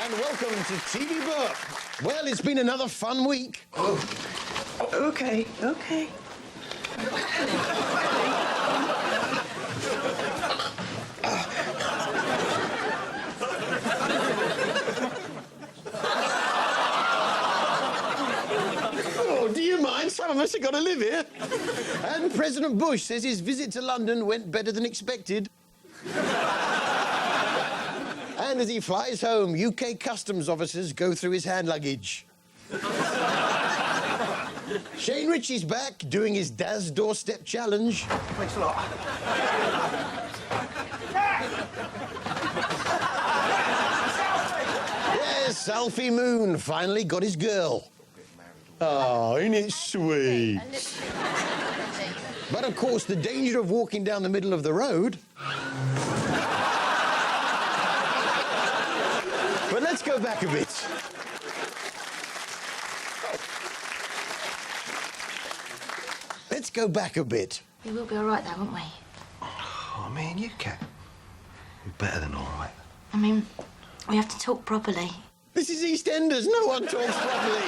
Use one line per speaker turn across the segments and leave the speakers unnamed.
and welcome to TV Burp. Well, it's been another fun week.
Oh, okay.
Oh, do you mind? Some of us have got to live here. And President Bush says his visit to London went better than expected. And as he flies home, UK customs officers go through his hand luggage. Shane Ritchie's back, doing his Daz doorstep challenge.
Thanks a lot.
Yes, Alfie Moon finally got his girl. Oh, isn't it sweet? But of course, the danger of walking down the middle of the road. But let's go back a bit. Let's go back a bit.
We will be all right, though, won't we?
Oh, me and you, Kat. We're better than all right.
I mean, we have to talk properly.
This is EastEnders. No one talks properly.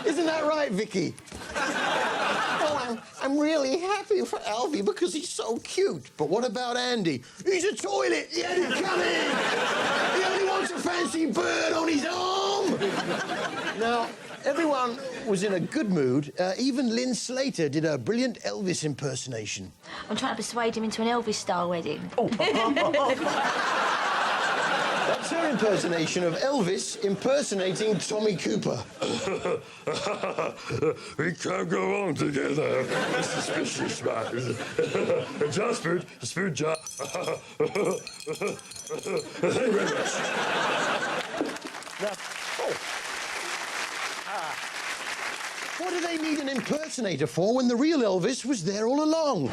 Isn't that right, Vicky? Oh, I'm really happy for Alfie because he's so cute. But what about Andy? He's a toilet. He ain't coming. He only wants a fancy bird on his arm. Now, everyone was in a good mood. Even Lynn Slater did a brilliant Elvis impersonation.
I'm trying to persuade him into an Elvis-style wedding.
That's her impersonation of Elvis impersonating Tommy Cooper.
We can't go on together. It's suspicious, man. Just food, just. Thank you very much.
Now, what do they need an impersonator for when the real Elvis was there all along?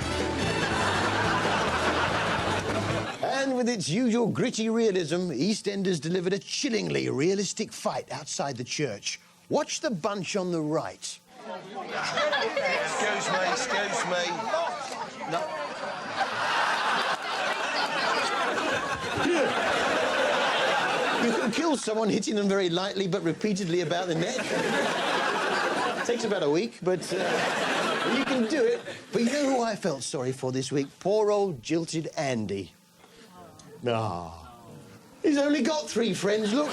And with its usual gritty realism, EastEnders delivered a chillingly realistic fight outside the church. Watch the bunch on the right.
Excuse me. No.
You can kill someone hitting them very lightly but repeatedly about the neck. Takes about a week, but you can do it. But you know who I felt sorry for this week? Poor old jilted Andy. Ah, he's only got 3 friends, look.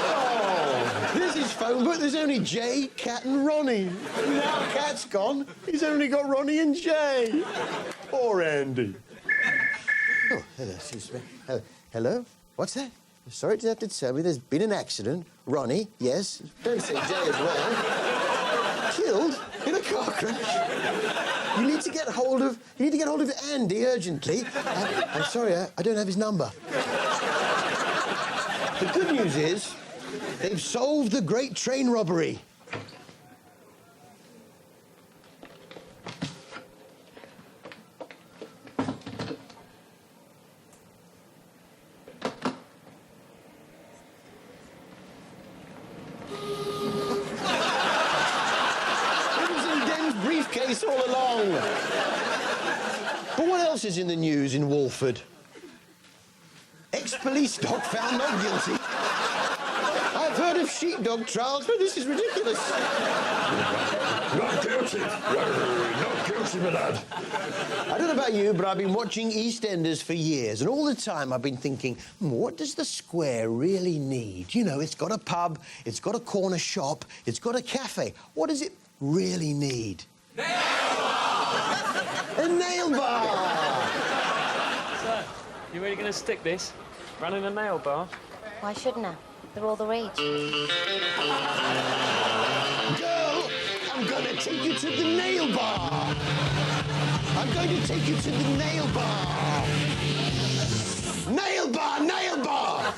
Oh, there's his phone book. There's only Jay, Kat and Ronnie. Now Kat's gone. He's only got Ronnie and Jay. Poor Andy. Oh, hello, excuse me. Hello? What's that? Sorry to have to tell me there's been an accident. Ronnie, yes. Don't say Jay as well. Killed in a car crash. You need to get hold of Andy urgently. I'm sorry, I don't have his number. The good news is they've solved the great train robbery. Briefcase all along. But what else is in the news in Walford? Ex-police dog found not guilty. I've heard of sheepdog trials, but this is ridiculous.
Not guilty. Not guilty, my lad.
I don't know about you, but I've been watching EastEnders for years, and all the time I've been thinking, what does the square really need? You know, it's got a pub, it's got a corner shop, it's got a cafe. What does it really need? Nail bar! A nail bar!
So, you really going to stick this? Running a nail bar?
Why shouldn't I? They're all the rage.
Girl, I'm going to take you to the nail bar. I'm going to take you to the nail bar. Nail bar, nail bar!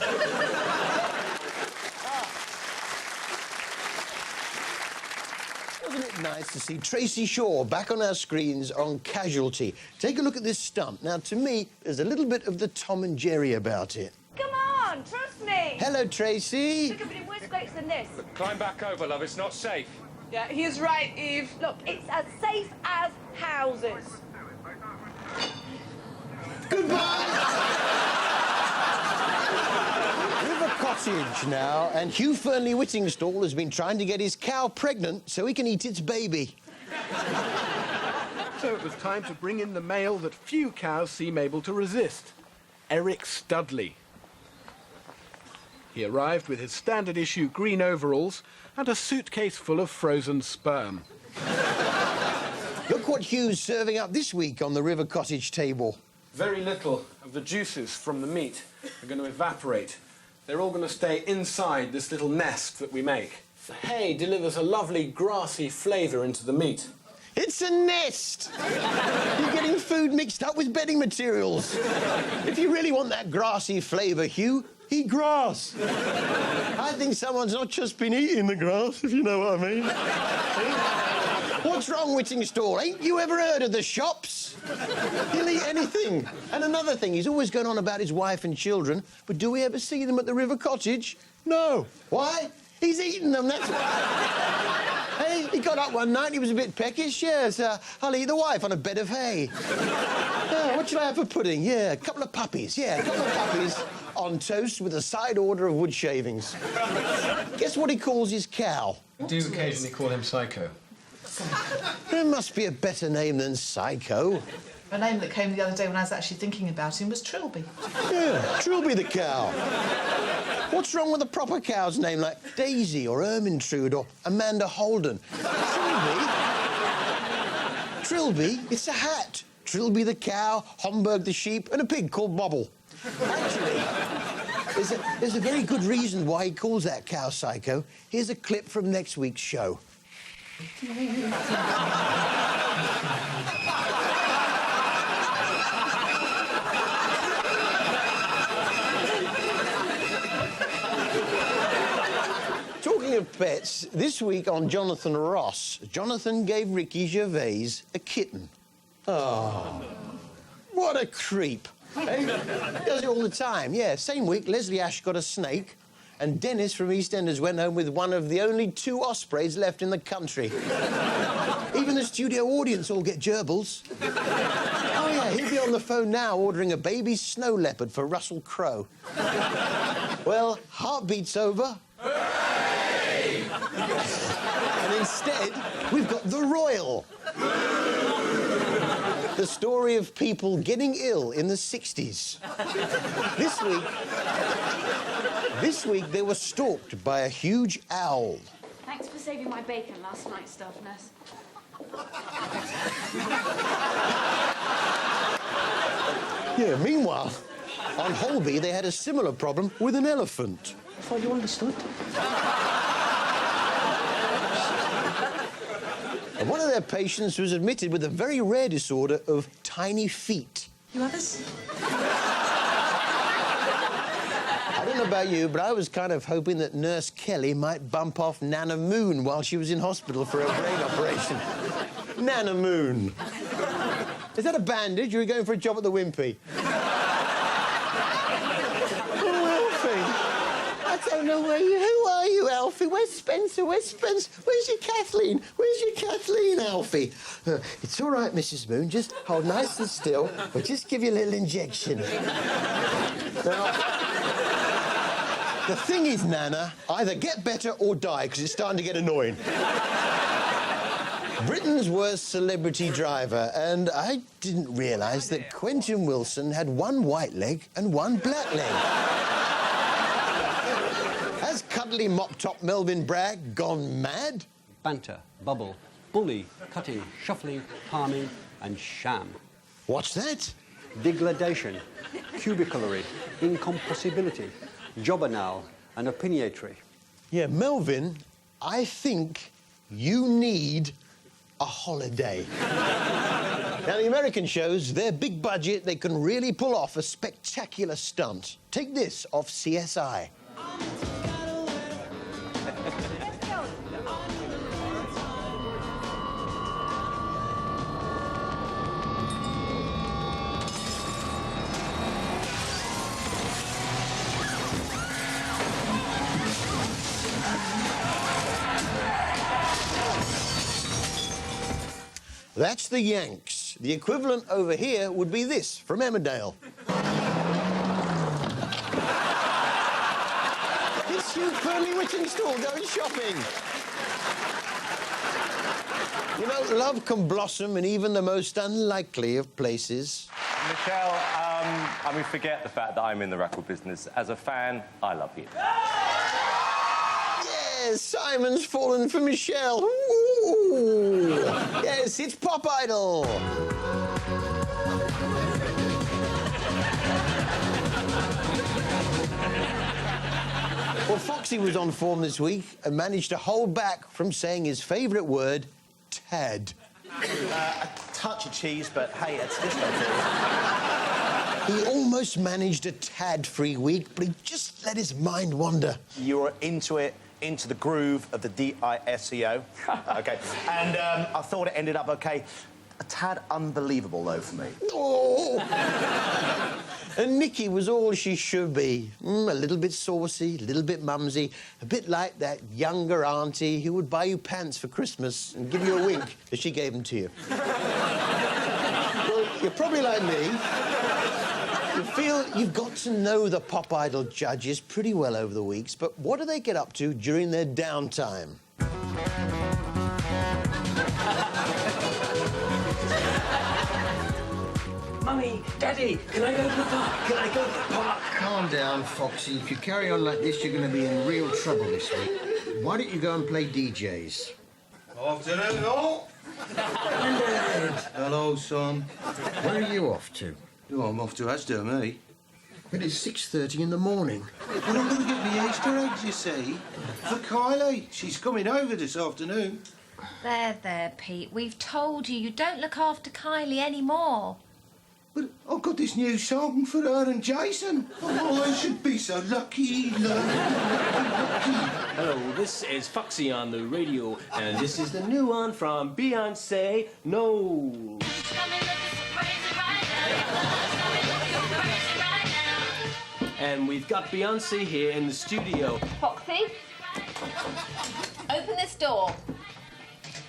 Wasn't it nice to see Tracy Shaw back on our screens on Casualty? Take a look at this stunt. Now, to me, there's a little bit of the Tom and Jerry about it.
Come on, trust me.
Hello, Tracy.
Look, I've been in worse scrapes than this.
Climb back over, love. It's not safe.
Yeah, he is right, Eve. Look, it's as safe as houses.
Goodbye. cottage now, and Hugh Fernley Whittingstall has been trying to get his cow pregnant so he can eat its baby.
So it was time to bring in the male that few cows seem able to resist, Eric Studley. He arrived with his standard issue green overalls and a suitcase full of frozen sperm.
Look what Hugh's serving up this week on the River Cottage table.
Very little of the juices from the meat are going to evaporate. They're all going to stay inside this little nest that we make. The hay delivers a lovely grassy flavour into the meat.
It's a nest! You're getting food mixed up with bedding materials. If you really want that grassy flavour, Hugh, eat grass. I think someone's not just been eating the grass, if you know what I mean. What's wrong, Whittingstall? Ain't you ever heard of the shops? He'll eat anything. And another thing, he's always going on about his wife and children, but do we ever see them at the River Cottage? No. Why? He's eating them, that's why. Hey, he got up one night, he was a bit peckish. Yes, I'll eat the wife on a bed of hay. What should I have for pudding? Yeah, a couple of puppies. Yeah, a couple of puppies on toast with a side order of wood shavings. Guess what he calls his cow?
I do occasionally call him Psycho.
There must be a better name than Psycho.
A name that came the other day when I was actually thinking about him was Trilby.
Yeah, Trilby the cow. What's wrong with a proper cow's name like Daisy or Ermintrude or Amanda Holden? Trilby, it's a hat. Trilby the cow, Homburg the sheep, and a pig called Bobble. Actually, there's a very good reason why he calls that cow Psycho. Here's a clip from next week's show. Talking of pets, this week on Jonathan Ross, Jonathan gave Ricky Gervais a kitten. Oh, what a creep. Hey? Does it all the time. Yeah, same week, Leslie Ash got a snake, and Dennis from EastEnders went home with one of the only 2 ospreys left in the country. Even the studio audience all get gerbils. Oh, yeah, he'll be on the phone now ordering a baby snow leopard for Russell Crowe. Well, Heartbeat's over. Hooray! And instead, we've got The Royal. The story of people getting ill in the 60s. This week, they were stalked by a huge owl.
Thanks for saving my bacon last night, staff nurse.
Yeah, meanwhile, on Holby, they had a similar problem with an elephant.
I thought you understood.
And one of their patients was admitted with a very rare disorder of tiny feet.
You others?
I don't know about you, but I was kind of hoping that Nurse Kelly might bump off Nana Moon while she was in hospital for a brain operation. Nana Moon. Is that a bandage, or are you going for a job at the Wimpy? I don't know who are you, Alfie? Where's Spencer? Where's Spencer? Where's your Kathleen? Where's your Kathleen, Alfie? It's all right, Mrs. Moon. Just hold nice and still. We'll just give you a little injection. Now, the thing is, Nana, either get better or die, because it's starting to get annoying. Britain's worst celebrity driver, and I didn't realise that Quentin Wilson had one white leg and one black leg. Has cuddly mop-top Melvin Bragg gone mad?
Banter, bubble, bully, cutting, shuffling, palming, and sham.
What's that?
Degradation, cubicularity, incompossibility, jobbernow, and opiniatory.
Yeah, Melvin, I think you need a holiday. Now, the American shows, they're big budget, they can really pull off a spectacular stunt. Take this off CSI. That's the Yanks. The equivalent over here would be this from Emmerdale. you, Pearly Whittingstall, going shopping. You know, love can blossom in even the most unlikely of places.
Michelle, I mean, forget the fact that I'm in the record business. As a fan, I love you.
Yes, Simon's fallen for Michelle. Ooh. Yes, it's Pop Idol. Well, Foxy was on form this week and managed to hold back from saying his favourite word, tad.
A touch of cheese, but hey, it's disco food.
He almost managed a tad-free week, but he just let his mind wander.
You were into it, into the groove of the DISCO. OK. And I thought it ended up OK. A tad unbelievable, though, for me.
Oh! And Nikki was all she should be. A little bit saucy, a little bit mumsy, a bit like that younger auntie who would buy you pants for Christmas and give you a wink as she gave them to you. Well, you're probably like me. You feel you've got to know the Pop Idol judges pretty well over the weeks, but what do they get up to during their downtime?
Mummy, Daddy, can I go to the park? Can I go to the park?
Calm down, Foxy. If you carry on like this, you're going to be in real trouble this week. Why don't you go and play DJs?
Afternoon, all. Hello, son.
Where are you off to?
Oh, I'm off to Asda, me.
But it's 6:30 in the morning.
Well, I'm going to get the Easter eggs, you see, for Kylie. She's coming over this afternoon.
There, Pete. We've told you don't look after Kylie anymore.
But I've got this new song for her and Jason. Oh, I should be so lucky.
Hello, this is Foxy on the radio, and this is the new one from Beyonce, No. And we've got Beyonce here in the studio.
Foxy, open this door.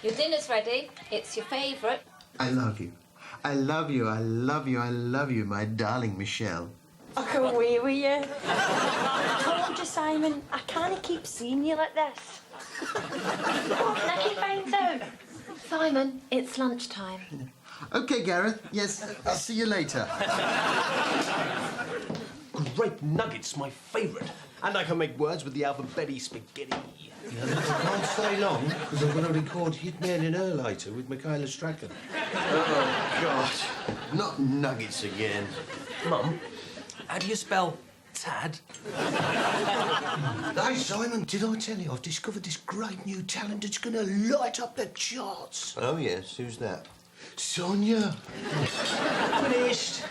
Your dinner's ready. It's your favourite.
I love you. I love you, I love you, I love you, my darling Michelle.
I can away with you. I told you, Simon, I can't keep seeing you like this. What can I keep finds out?
Simon, it's lunchtime.
OK, Gareth. Yes, I'll see you later.
Grape nuggets, my favourite. And I can make words with the alphabeti spaghetti.
Yeah, look, I can't stay long, because I'm going to record Hit Man in Her later with Michaela Strachan.
Oh, God. Not nuggets again.
Mum, how do you spell tad?
Hey, Simon, did I tell you I've discovered this great new talent that's going to light up the charts?
Oh, yes. Who's that?
Sonia.
Finished.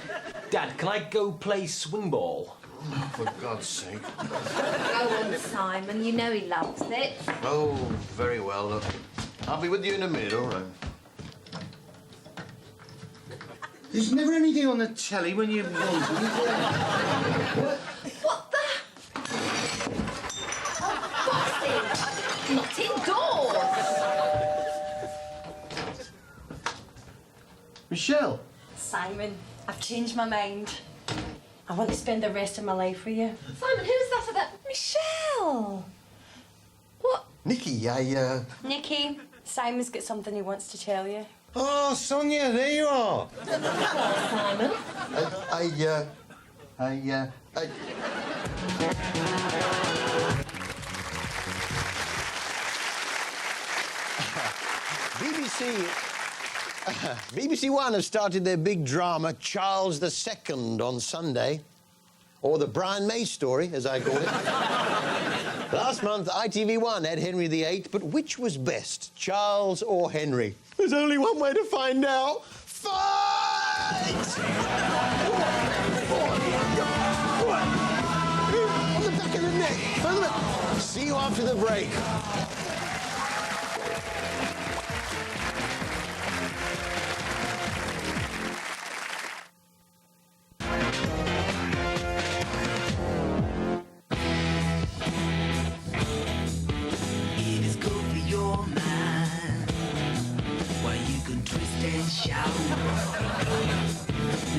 Dad, can I go play swing ball?
Oh, for God's sake.
Go on, Simon. You know he loves it.
Oh, very well. Look, I'll be with you in a minute, all right?
There's never anything on the telly when you want it, is there?
What the? Foxy! Not indoors!
Michelle.
Simon, I've changed my mind. I want to spend the rest of my life with you.
Simon, who's that about
Michelle! What?
Nikki,
Nikki, Simon's got something he wants to tell you.
Oh, Sonia, there you are.
Simon?
BBC One have started their big drama, Charles II, on Sunday. Or the Brian May story, as I call it. Last month, ITV1 had Henry VIII, but which was best, Charles or Henry? There's only one way to find out. Fight! On the back of the neck. See you after the break.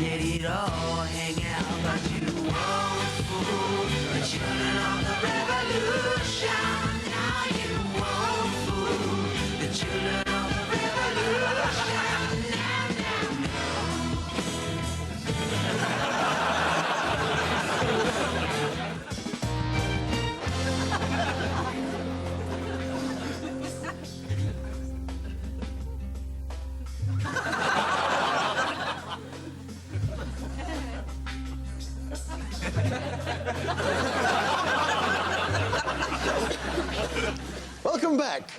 Let it all hang out, but you won't fool. The children of the revolution. Now you won't fool. The children of the revolution.
Welcome back.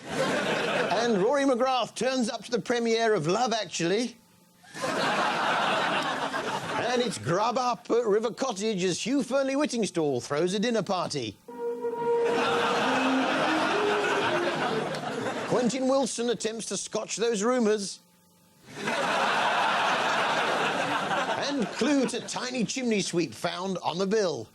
And Rory McGrath turns up to the premiere of Love Actually. And it's grub up at River Cottage as Hugh Fernley-Whittingstall throws a dinner party. Quentin Wilson attempts to scotch those rumours. And clue to tiny chimney sweep found on the bill.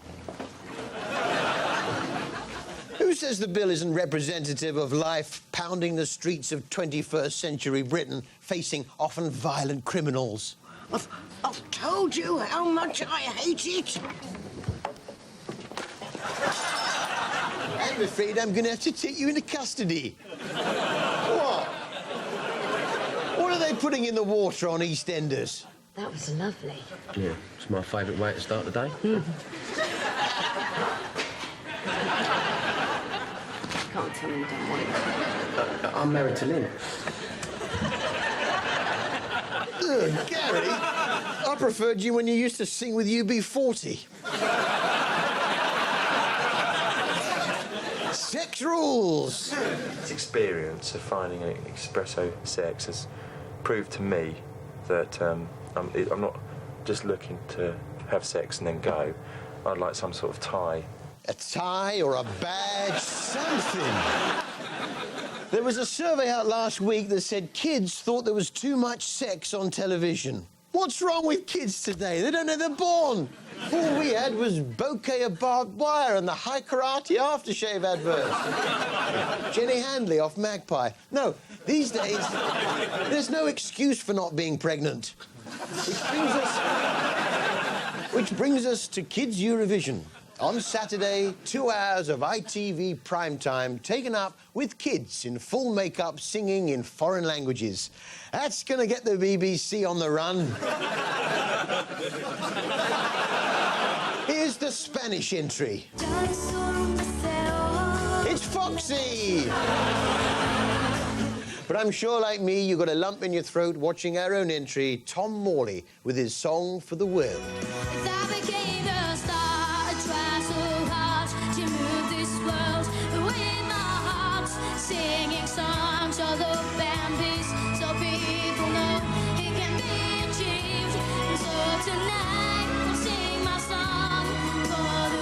Who says the bill isn't representative of life pounding the streets of 21st century Britain, facing often violent criminals?
I've told you how much I hate it.
I'm afraid I'm going to have to take you into custody. What? What are they putting in the water on EastEnders?
That was lovely.
Yeah, it's my favourite way to start the day.
Can't tell me you don't want it.
I'm married to Lynn.
Ugh, Gary, I preferred you when you used to sing with UB40. Sex rules.
This experience of finding an espresso sex has proved to me that I'm not just looking to have sex and then go. I'd like some sort of tie.
A tie or a badge, something. There was a survey out last week that said kids thought there was too much sex on television. What's wrong with kids today? They don't know they're born. All we had was bouquet of barbed wire and the high karate aftershave advert. Jenny Handley off Magpie. No, these days, there's no excuse for not being pregnant. Which brings us to Kids Eurovision. On Saturday, 2 hours of ITV primetime taken up with kids in full makeup singing in foreign languages. That's going to get the BBC on the run. Here's the Spanish entry. It's Foxy! But I'm sure, like me, you got a lump in your throat watching our own entry, Tom Morley, with his song for the world.
Singing songs of the Bambies, so people know it can be achieved. And so tonight I'll sing my song for the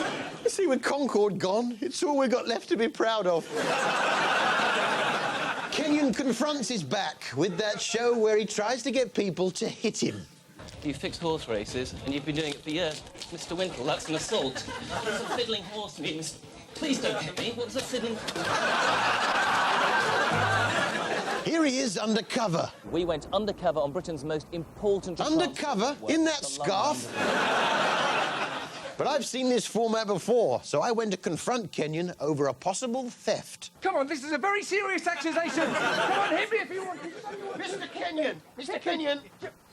world.
You see, with Concord gone, it's all we've got left to be proud of. Kenyon Confronts is back with that show where he tries to get people to hit him.
You fixed horse races, and you've been doing it for years. Mr. Winkle, that's an assault. What's a fiddling horse means? Please don't hit me. What's a fiddling...
Here he is undercover.
We went undercover on Britain's most important...
Undercover? In that scarf? But I've seen this format before, so I went to confront Kenyon over a possible theft.
Come on, this is a very serious accusation. Come on, hit me if you want.
Mr. Kenyon,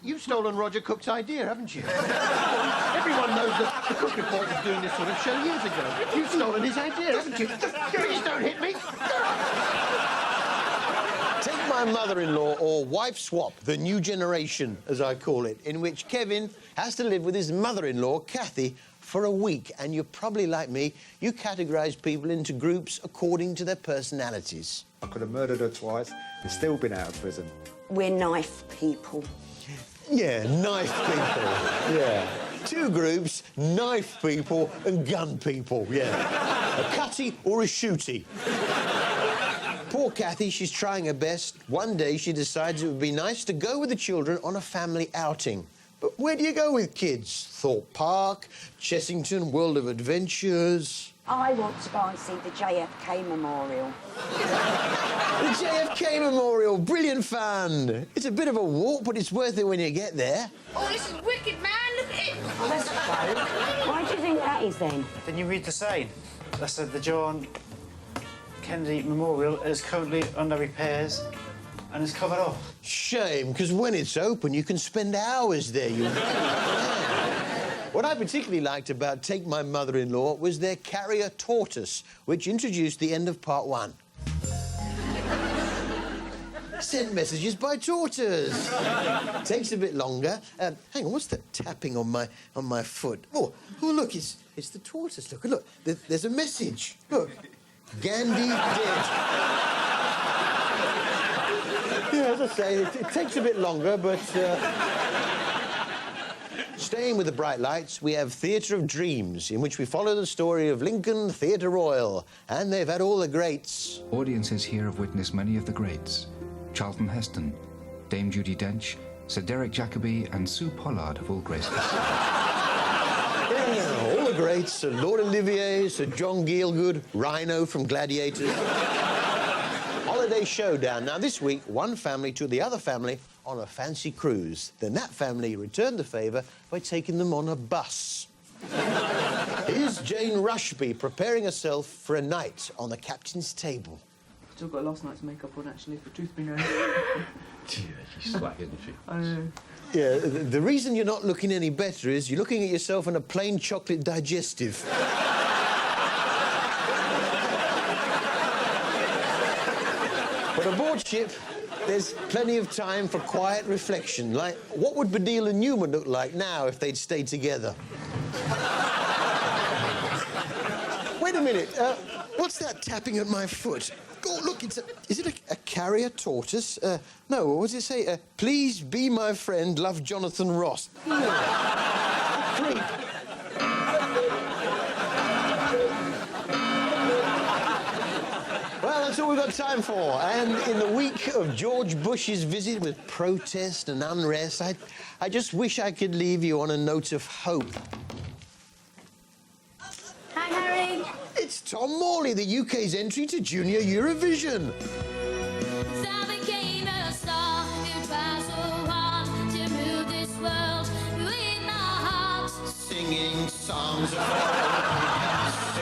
you've stolen Roger Cook's idea, haven't you? Everyone knows that the Cook Report was doing this sort of show years ago. You've stolen his idea, haven't you? Please don't hit me. Take my mother-in-law, or wife swap, the new generation, as I call it, in which Kevin has to live with his mother-in-law, Kathy, for a week. And you're probably like me, you categorise people into groups according to their personalities.
I could have murdered her twice and still been out of prison.
We're knife people.
Yeah, knife people. Yeah. Two groups, knife people and gun people, yeah. A cutty or a shooty. Poor Kathy, she's trying her best. One day she decides it would be nice to go with the children on a family outing. But where do you go with kids? Thorpe Park, Chessington, World of Adventures...
I want to go and see the JFK Memorial.
The JFK Memorial, brilliant fun. It's a bit of a walk, but it's worth it when you get there.
Oh, this is wicked, man. Look at it.
Oh, that's close. Why do you think that is, then?
Then you read the sign. That said the John Kennedy Memorial is currently under repairs and is covered off.
Shame, because when it's open, you can spend hours there. What I particularly liked about Take My Mother-in-Law was their carrier tortoise, which introduced the end of part 1. Send messages by tortoise. Takes a bit longer. Hang on, what's that tapping on my foot? Oh, look, it's the tortoise. Look, there's a message. Look, Gandhi dead. Yeah, as I say, it takes a bit longer, but... Staying with the bright lights, we have Theatre of Dreams, in which we follow the story of Lincoln Theatre Royal, and they've had all the greats.
Audiences here have witnessed many of the greats. Charlton Heston, Dame Judi Dench, Sir Derek Jacobi and Sue Pollard have all graced us.
Yeah, all the greats, Sir Lord Olivier, Sir John Gielgud, Rhino from Gladiators. Holiday showdown. Now, this week, one family took the other family on a fancy cruise. Then that family returned the favour by taking them on a bus. Here's Jane Rushby preparing herself for a night on the captain's table.
Still got last night's makeup on, actually, for truth be known.
Yeah, she's slack, isn't she?
I know.
Yeah, the reason you're not looking any better is you're looking at yourself in a plain chocolate digestive. But aboard ship, there's plenty of time for quiet reflection. Like, what would Badil and Newman look like now if they'd stayed together? Wait a minute. What's that tapping at my foot? Oh, look, is it a carrier tortoise? No, what does it say? Please be my friend, love Jonathan Ross. Creep. Well, that's all we've got time for. And in the week of George Bush's visit with protest and unrest, I just wish I could leave you on a note of hope.
Hi, Harry.
It's Tom Morley, the UK's entry to Junior Eurovision. Singing songs of past, so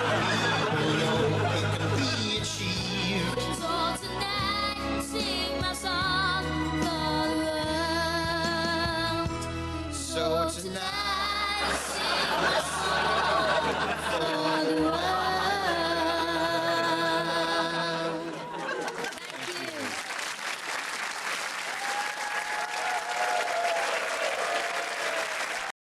people know it can be achieved. So tonight, sing my song for the world. So tonight.